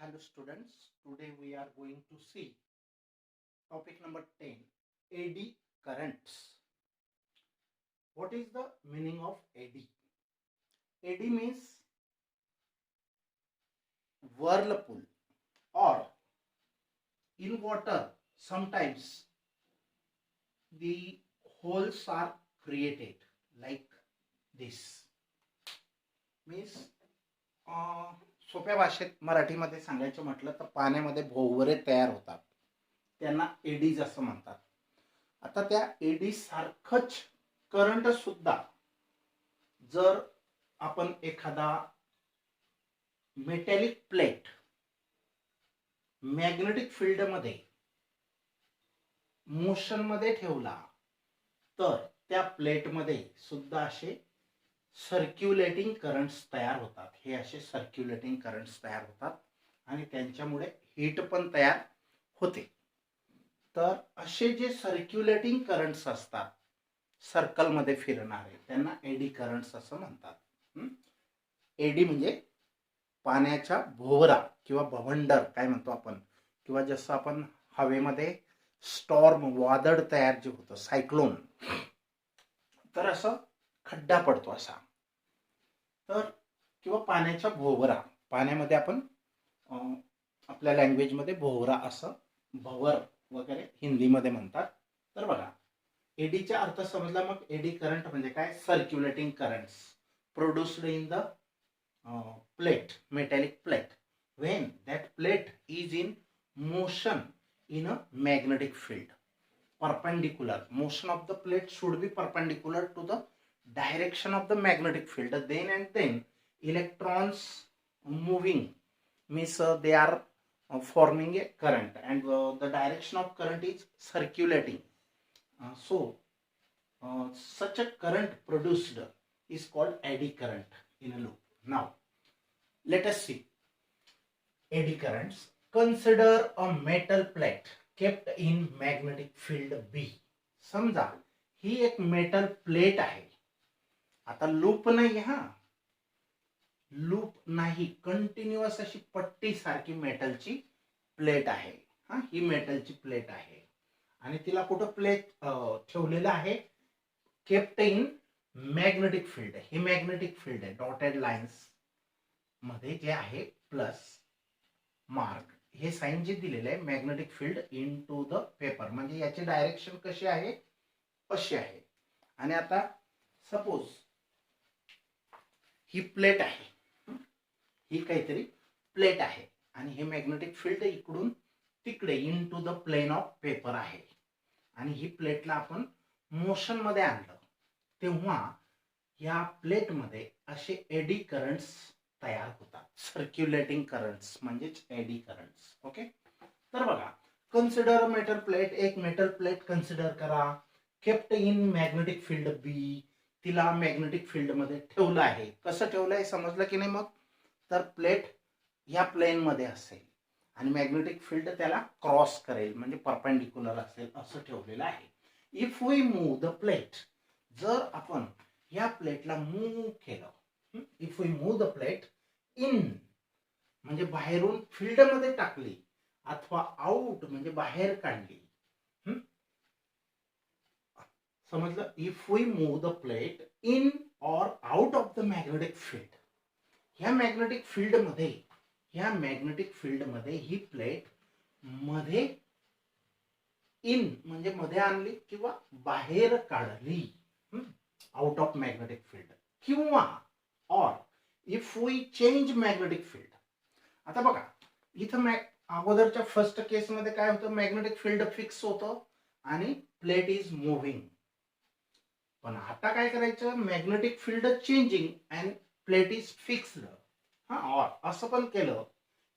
Hello students, today we are going to see topic number 10, AD currents. What is the meaning of AD? AD means whirlpool, or in water sometimes the holes are created like this. Means सोप्या भाषेत मराठीमध्ये सांगायचं म्हटलं तर पाण्यामध्ये भोवरे तयार होतात, त्यांना एडीज असं म्हणतात. आता त्या एडी सारखंच करंट सुद्धा जर आपण एखादा मेटॅलिक प्लेट मॅग्नेटिक फील्ड मध्ये मोशन मध्ये ठेवला तर त्या प्लेट मध्ये सुद्धा असे सर्क्युलेटिंग करंट्स तयार होतात. हे असे सर्क्युलेटिंग करंट्स तयार होतात आणि त्यांच्यामुळे हीट पण तयार होते. तर असे जे सर्क्युलेटिंग करंट्स असतात सर्कल मध्ये फिरणारे त्यांना एडी करंट्स असं म्हणतात. एडी म्हणजे पाण्याचा भोवरा किंवा भवंडर काय म्हणतो आपण, किंवा जसं आपण हवेमध्ये स्टॉर्म वादळ तयार जे होतं सायक्लोन, तर असं खड्डा पडतो असा, तर किंवा पाण्याचा भोवरा, पाण्यामध्ये आपण आपल्या लँग्वेजमध्ये भोवरा असं भवर वगैरे हिंदीमध्ये म्हणतात. तर बघा एडीचा अर्थ समजला. मग एडी करंट म्हणजे काय? Circulating currents produced in the plate, metallic plate, when that plate is in motion in a magnetic field, perpendicular. Motion of the plate should be perpendicular to the direction of the magnetic field. Then electrons moving means they are forming a current, and the direction of current is circulating. Such a current produced is called eddy current in a loop. Now let us see eddy currents. Consider a metal plate kept in magnetic field B. समजा ही एक metal plate आहे. आता loop नाही, हा loop नाही, continuous अशी पट्टी सारखी मेटलची प्लेट आहे. हा ही मेटलची प्लेट आहे आणि तिला कुठं प्लेट ठेवलेलं आहे? Kept in magnetic field. He magnetic field आहे. डॉटेड लाइन्स मध्ये जे आहे प्लस मार्क, हे साइन जे दिलेले आहे magnetic field into the paper, म्हणजे याची डायरेक्शन कशी आहे? अशी आहे. आणि आता सपोज ही प्लेट आहे, ही काहीतरी प्लेट आहे आणि हे मॅग्नेटिक फील्ड इकडून तिकडे into the plane of paper आहे आणि ही प्लेटला आपण मोशन मध्ये आणलं तेव्हा या प्लेट मध्ये असे एडी करंट्स तयार होतात. सर्क्युलेटिंग करंट्स म्हणजेच एडी करंट्स. ओके, तर बघा कन्सिडर मेटल प्लेट. एक मेटल प्लेट कन्सिडर करा, केप्ट इन मॅग्नेटिक फील्ड बी. तिला मॅग्नेटिक फील्ड मध्ये ठेवलं आहे. कसं ठेवलं आहे समजलं की नाही? मग तर प्लेट या प्लेन मध्ये असेल आणि मॅग्नेटिक फील्ड त्याला क्रॉस करेल म्हणजे परपेंडिक्युलर असेल असं ठेवलेलं आहे. If we move the plate, जर आपण या प्लेटला मूव केलं, if we move the plate in म्हणजे बाहेरून फील्ड मध्ये टाकली, अथवा आउट म्हणजे बाहेर काढली. समजलं? If we move the plate in or out of the magnetic field, ह्या मॅग्नेटिक फील्ड मध्ये, ह्या मॅग्नेटिक फील्ड मध्ये ही प्लेट मध्ये इन म्हणजे मध्ये आणली किंवा बाहेर काढली, आउट ऑफ मॅग्नेटिक फील्ड, किंवा और if we change magnetic field. आता बघा इथं अगोदरच्या फर्स्ट केस मध्ये काय होतं? मॅग्नेटिक फील्ड फिक्स होतं आणि प्लेट इज मूव्हिंग. पण आता काय करायचं? Magnetic field changing and plate is fixed. और असं पण केलं,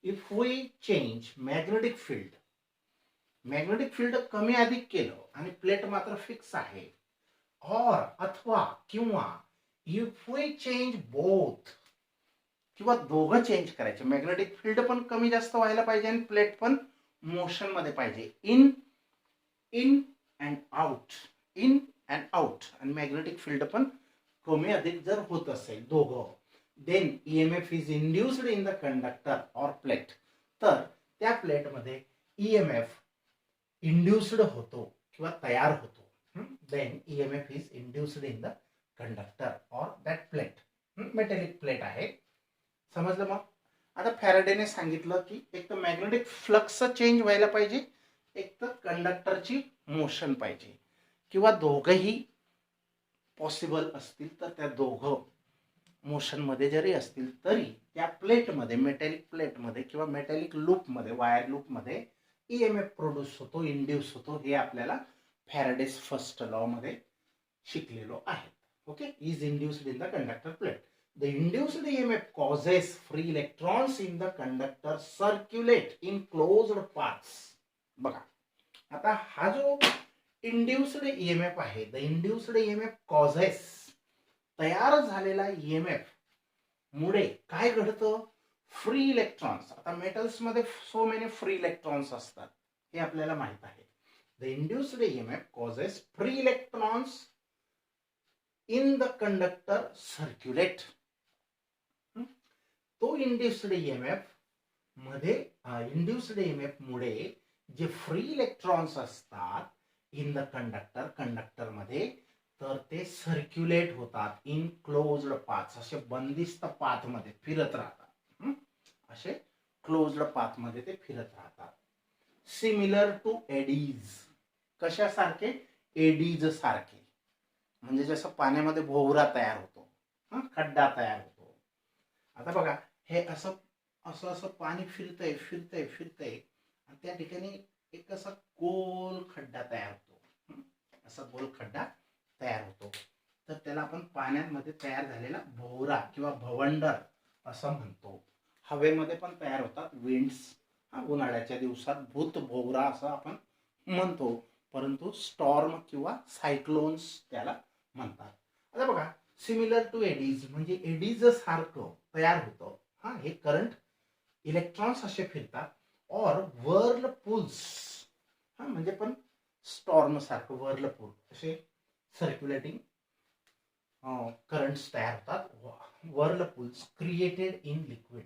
if we change magnetic field, magnetic field कमी अधिक केलं आणि प्लेट मात्र फिक्स आहे, और अथवा किंवा इफ वी चेंज बोथ, किंवा दोघं चेंज करायचे. मॅग्नेटिक फील्ड पण कमी जास्त व्हायला पाहिजे आणि प्लेट पण मोशन मध्ये पाहिजे. In in and out, in and out, आणि मॅग्नेटिक फील्ड पण कमी अधिक जर होत असेल दोघं, then EMF is induced in the conductor or plate. तर त्या प्लेटमध्ये EMF इंड्युस्ड होतो किंवा तयार होतो. Then EMF is induced in the conductor or that plate. Metallic plate आहे. समजलं मग? आता फॅरेडेने सांगितलं की एक तर मॅग्नेटिक फ्लक्स चेंज व्हायला पाहिजे, एक तर कंडक्टरची मोशन पाहिजे, किंवा दोघंही पॉसिबल असतील तर त्या दोघं मोशनमध्ये जरी असतील तरी त्या प्लेटमध्ये, मेटॅलिक प्लेटमध्ये किंवा मेटॅलिक लूपमध्ये, वायर लूपमध्ये EMF प्रोड्यूस होतो, इंड्यूस होतो. हे आपल्याला फॅरेडेज फर्स्ट लॉ मध्ये शिकलेलो आहे. Okay, is induced in the conductor plate. The induced EMF causes free electrons in the conductor circulate in closed paths. बघा, आता हा जो इंड्युस्ड EMF आहे, द इंड्युस्ड EMF causes, तयार झालेला EMF मुळे काय घडतं? Free electrons. आता मेटल्स मध्ये सो मेनी फ्री इलेक्ट्रॉन्स असतात, हे आपल्याला माहित आहे. The induced EMF causes free electrons in the conductor circulate. तो इंड्युस्ड EMF मध्ये, इंड्युस्ड EMF मुळे जे फ्री इलेक्ट्रॉन्स असतात इन द कंडक्टर, कंडक्टर मध्ये, तर ते सर्क्युलेट होतात इन क्लोज्ड पाथ. असे बंदिस्त पाथ मध्ये फिरत राहतात. असे क्लोज्ड पाथ मध्ये ते फिरत राहतात. Similar to eddies. कशासारखे? एडीज सारखे. म्हणजे जसं पाण्यामध्ये भोवरा तयार होतो, खड्डा तयार होतो. आता बघा, हे असं असं असं पाणी फिरतंय फिरतंय फिरतंय आणि त्या ठिकाणी एक असा गोल खड्डा तयार होतो. असा गोल खड्डा तयार होतो, तर त्याला आपण पाण्यामध्ये तयार झालेला भोवरा किंवा भवंडर असं म्हणतो. हवेमध्ये पण तयार होतात विंड्स. उन्हाळ्याच्या दिवसात भूत भोवरा असं आपण म्हणतो, परंतु स्टॉर्म किंवा सायक्लोन्स त्याला म्हणतात. आता बघा, सिमिलर टू एडीज म्हणजे एडीज सारखं तयार होतं. हे करंट, इलेक्ट्रॉन्स असे फिरतात. और व्हर्लपूल्स, म्हणजे पण स्टॉर्म सारखं व्हर्लपूल असे सर्क्युलेटिंग करंट्स तयार होतात. Whirlpools created in liquid.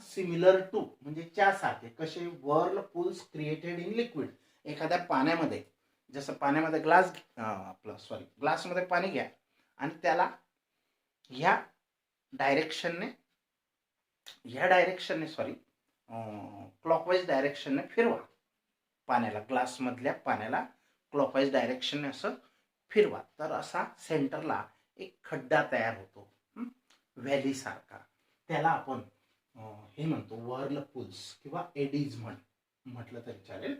Similar to म्हणजे त्यासारखे. कसे? Whirlpools created in liquid. एखाद्या पाण्यामध्ये, जसं पाण्यामध्ये ग्लासमध्ये पाणी घ्या आणि त्याला ह्या डायरेक्शनने क्लॉकवाईज डायरेक्शनने फिरवा. पाण्याला, ग्लासमधल्या पाण्याला क्लॉकवाईज डायरेक्शनने असं फिरवा, तर असा सेंटरला एक खड्डा तयार होतो, व्हॅली सारखा. त्याला आपण हे म्हणतो व्हर्लपूल्स किंवा एडीज म्हटलं तरी चालेल.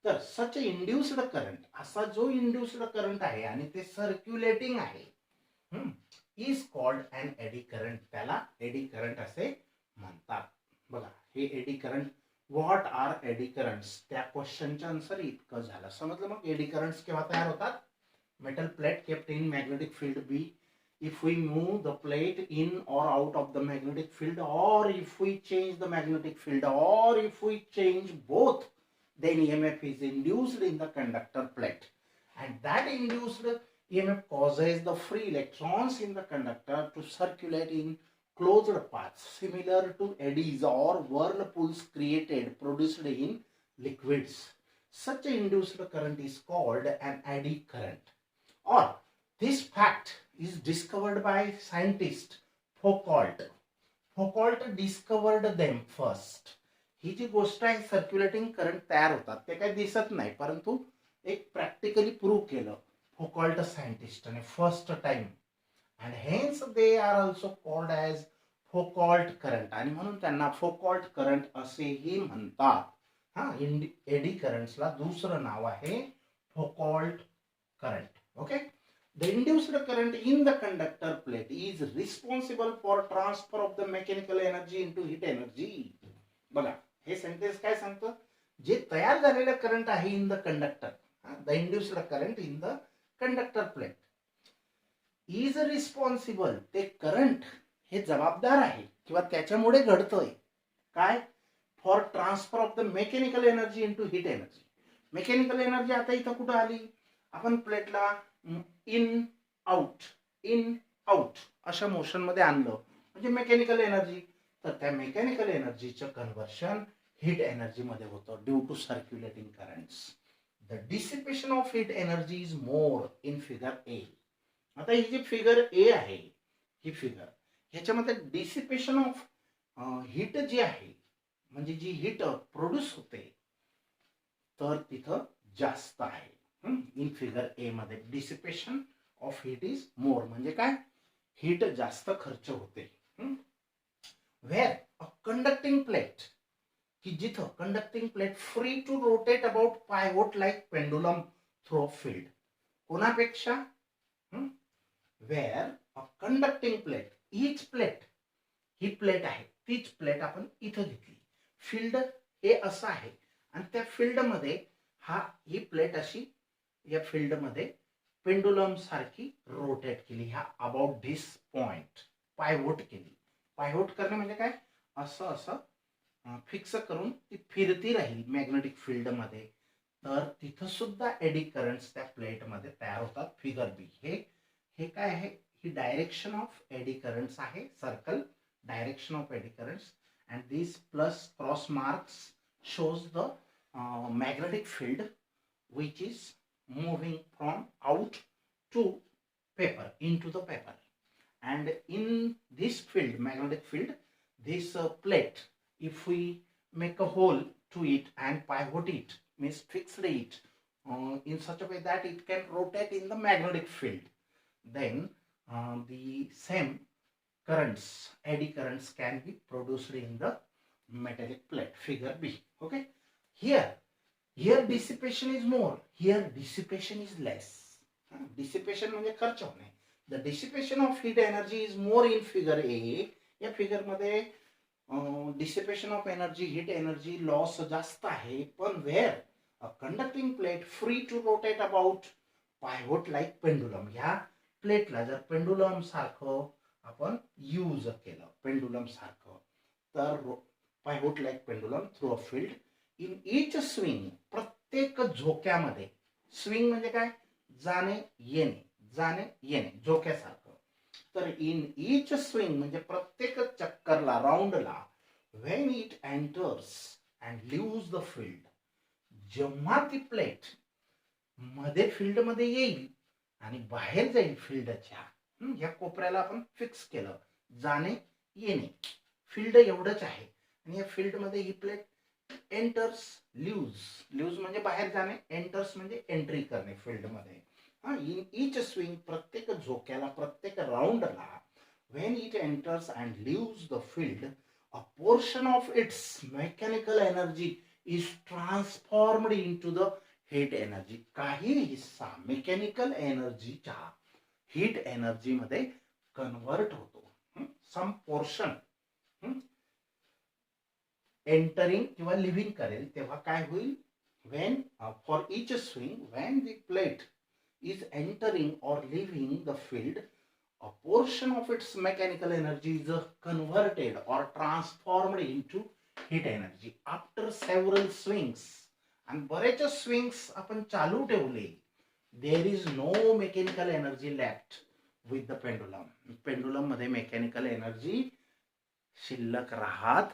तर सच इंड्युस्ड करंट, असा जो इंड्युस्ड करंट आहे आणि ते सर्क्युलेटिंग आहे, is called an eddy current. त्याला एडी करंट असे म्हणतात. बघा, हे eddy current. What are eddy currents? त्या क्वेश्चनचं आन्सर इतकं झालं. समजलं मग एडी करंट्स केव्हा तयार होतात? Metal plate kept in magnetic field B. If we move the plate in or out of the magnetic field, or if we change the magnetic field, or if we change both, then EMF is induced in the conductor plate, and that induced EMF causes the free electrons in the conductor to circulate in closed paths, similar to eddies or whirlpools produced in liquids. Such an induced current is called an eddy current. Or this fact is discovered by scientist Foucault. Foucault discovered them first. ही जी गोष्ट आहे, circulating current तयार होतात, ते काही दिसत नाही, परंतु एक प्रॅक्टिकली प्रूव्ह केलं फोकॉल्ट सायंटिस्टने first time. And hence they are also called as Foucault current, आणि म्हणून त्यांना फोकॉल्ट करंट असेही म्हणतात. एडी करंट्सला दुसरं नाव आहे Foucault current. Okay. The induced current in the conductor plate is responsible for transfer of the mechanical energy into heat energy. बघा, हे सेंटेन्स काय सांगतं? जे तयार झालेलं करंट आहे in the conductor, the induced current in the conductor plate is responsible. ते current हे जबाबदार आहे किंवा त्याच्यामुळे घडतंय काय? For transfer of the mechanical energy into heat energy. Mechanical energy आता इथं कुठं आली? आपण प्लेटला इन आउट अशा मोशन मध्ये आणलं म्हणजे मेकॅनिकल एनर्जी. तर त्या मेकॅनिकल एनर्जीचं कन्व्हर्शन हीट एनर्जी मध्ये होतं due to circulating currents. The dissipation of heat energy is more in figure A. आता ही जी फिगर ए आहे, ही फिगर, ह्याच्यामध्ये डिसिपेशन ऑफ हीट जी आहे, म्हणजे जी हीट प्रोड्यूस होते, तर तिथं जास्त आहे. इन फिगर ए मध्ये dissipation of heat is more, म्हणजे काय, हीट जास्त खर्च होते. वेअर अ कंडक्टिंग प्लेट, की जिथं conducting plate free to rotate about pivot like pendulum through field. कोणापेक्षा, वेअर अ कंडक्टिंग प्लेट, हीच प्लेट, ही प्लेट आहे, तीच प्लेट आपण इथं घेतली. फील्ड हे असं आहे आणि त्या फील्ड मध्ये ही प्लेट अशी या फील्ड मध्ये पेंडुलम सारखी रोटेट केली. ह्या अबाउट धिस पॉइंट पायवोट केली. पायवोट करणे म्हणजे काय, असं असं फिक्स करून ती फिरती राहील मॅग्नेटिक फील्ड मध्ये. तर तिथं सुद्धा एडी करंट्स त्या प्लेट मध्ये तयार होतात. फिगर बी हे काय आहे, ही डायरेक्शन ऑफ एडी करंट्स आहे, circle direction of eddy currents, and these plus cross marks shows the magnetic field which is moving from out to paper, into the paper. And in this field, magnetic field, this plate, if we make a hole to it and pivot it, means fixed it in such a way that it can rotate in the magnetic field, then the same currents, eddy currents can be produced in the metallic plate. Figure B. Okay. Here dissipation is more. Here dissipation is less. Dissipation म्हणजे खर्च होणे. The dissipation of heat energy is more in figure A. या figure मध्ये dissipation of energy, heat energy loss जास्त आहे. पण where a conducting plate free to rotate about pivot like pendulum. ह्या प्लेटला जर पेंडुलम सारखं आपण यूज केलं, पेंडुलम सारखं, तर pivot like pendulum through a field in each swing, प्रत्येक झोक्यामध्ये, स्विंग म्हणजे काय, जाणे येणे, जाणे येणे, झोक्यासारखं. तर इन ईच स्विंग म्हणजे प्रत्येक चक्करला, राऊंडला, when it enters and leaves the field, जेव्हा ती प्लेट मध्ये फील्ड मध्ये येईल आणि बाहेर जाईल फील्डच्या, या कोपऱ्याला आपण फिक्स केलं, जाणे येणे, फील्ड एवढंच आहे. आणि या फील्ड मध्ये ही प्लेट एंटर्स, लिव्ज म्हणजे बाहेर जाणे, एंटर्स म्हणजे एंट्री करणे फील्ड मध्ये. इन ईच स्विंग, प्रत्येक झोक्याला, प्रत्येक राऊंडला, when it enters and leaves the field, a portion of its mechanical energy is transformed into the heat energy. काही हिस्सा मेकॅनिकल एनर्जीच्या हीट एनर्जी मध्ये कन्वर्ट होतो. सम पोर्शन एंटरिंग किंवा लिव्हिंग करेल तेव्हा काय होईल, when for each swing, when the plate is entering और leaving the field, a portion of its mechanical energy is converted और transformed into heat energy after several swings. आणि बरेच swings आपण चालू ठेवले, there is no mechanical energy left with the pendulum. Pendulum मध्ये mechanical energy शिल्लक राहत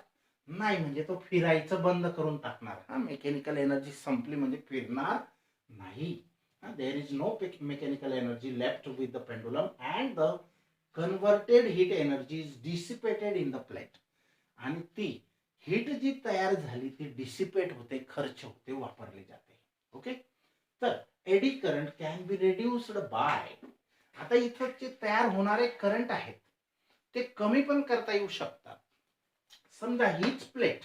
नाही, म्हणजे तो फिरायचं बंद करून टाकणार. मेकॅनिकल एनर्जी संपली म्हणजे फिरणार नाही. There is no mechanical energy left with the pendulum and the converted heat energy is dissipated in the plate. आणि ती हीट जी तयार झाली ती डिसिपेट होते, खर्च होते, वापरली जाते. ओके. तर eddy current can be reduced by, आता इथं जे तयार होणारे करंट आहेत ते कमी पण करता येऊ शकतात. समजा हीच प्लेट,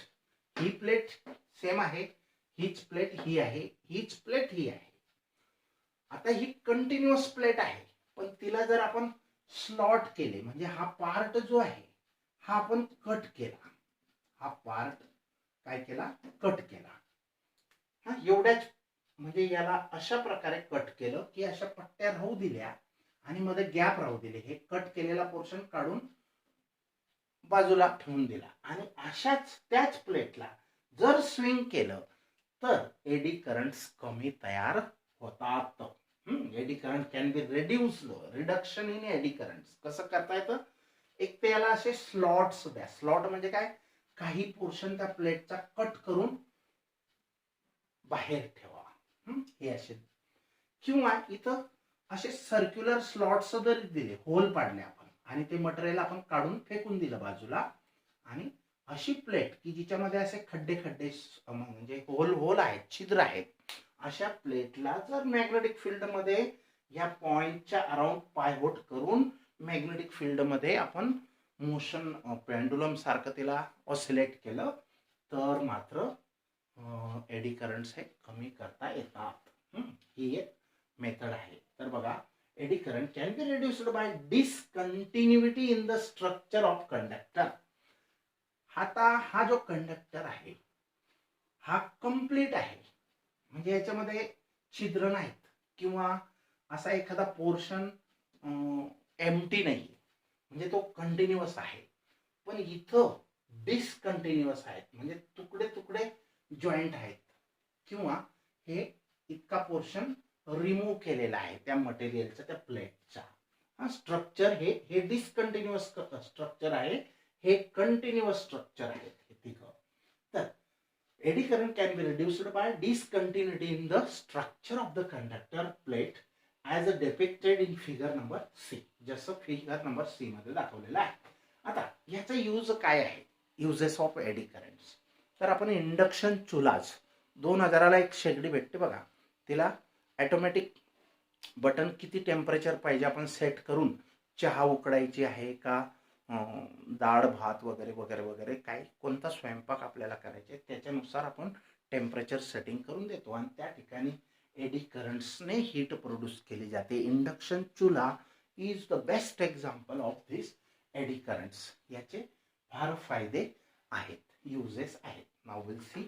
ही प्लेट सेम आहे, हीच प्लेट ही आहे, हीच प्लेट ही आहे. आता ही कंटिन्युअस प्लेट आहे, पण तिला जर आपण स्लॉट केले, म्हणजे हा पार्ट जो आहे हा आपण कट केला, हा पार्ट काय केला, कट केला. एवढ्याच, म्हणजे याला अशा प्रकारे कट केलं की अशा पट्ट्या राहू दिल्या आणि मध्ये गॅप राहू दिले. हे कट केलेला पोर्शन काढून बाजूला ठेवून दिला आणि अशाच त्याच प्लेटला जर स्विंग केलं तर एडी करंट्स कमी तयार होतात. Eddy current can be reduced, reduction in eddy currents कसं करता येतं, एक ते याला असे स्लॉट्स द्या. स्लॉट म्हणजे काय, काही पोर्शन त्या प्लेटचा कट करून बाहेर ठेवा. हे असे, किंवा इथं असे सर्क्युलर स्लॉट्स जरी दिले, होल पाडले आपण आणि ते मटेरियल आपण काढून फेकून दिलं बाजूला, आणि अशी प्लेट की जिच्यामध्ये असे खड्डे खड्डे म्हणजे होल होल आहेत, छिद्र आहेत, अशा प्लेटला जर मॅग्नेटिक फील्ड मध्ये या पॉइंटच्या अराउंड पायवोट करून मॅग्नेटिक फील्ड मध्ये आपण मोशन पेंडुलम सारखं तिला ऑसिलेट केलं तर मात्र एडी करंट्स हे कमी करता येतात. ही एक मेथड आहे. तर बघा, eddy current can be reduced by discontinuity in the structure of conductor. आता हा जो कंडक्टर आहे हा कंप्लीट आहे, म्हणजे याच्यामध्ये छिद्र नाहीत किंवा असा एखादा पोर्शन एम्प्टी नाही, म्हणजे तो कंटिन्युअस आहे. पण इथं डिसकंटिन्युअस आहेत, म्हणजे तुकडे तुकडे जॉईंट आहेत, किंवा हे इतका पोर्शन रिमूव्ह केलेला आहे त्या मटेरियलचा, त्या प्लेटचा. स्ट्रक्चर हे डिसकंटिन्युअस स्ट्रक्चर आहे, हे कंटिन्युअस स्ट्रक्चर आहे हे तिघं. तर eddy current can be reduced by discontinuity in the structure of the conductor plate as a depicted in figure number C, जसं फिगर नंबर सी मध्ये दाखवलेलं आहे. आता याचा यूज काय आहे, युजेस ऑफ एडी करंट्स. तर आपण इंडक्शन चुलाच 2000ला एक शेगडी भेटते बघा, तिला ऑटोमॅटिक बटन किती टेम्परेचर पाहिजे आपण सेट करून, चहा उकडायची आहे का, डाळ भात वगैरे वगैरे वगैरे काय कोणता स्वयंपाक आपल्याला करायचे त्याच्यानुसार आपण टेम्परेचर सेटिंग करून देतो, आणि त्या ठिकाणी एडी करंट्सने हीट प्रोड्यूस केली जाते. इंडक्शन चुला is the best example of this eddy currents. याचे फार फायदे आहेत, युजेस आहेत. Now will see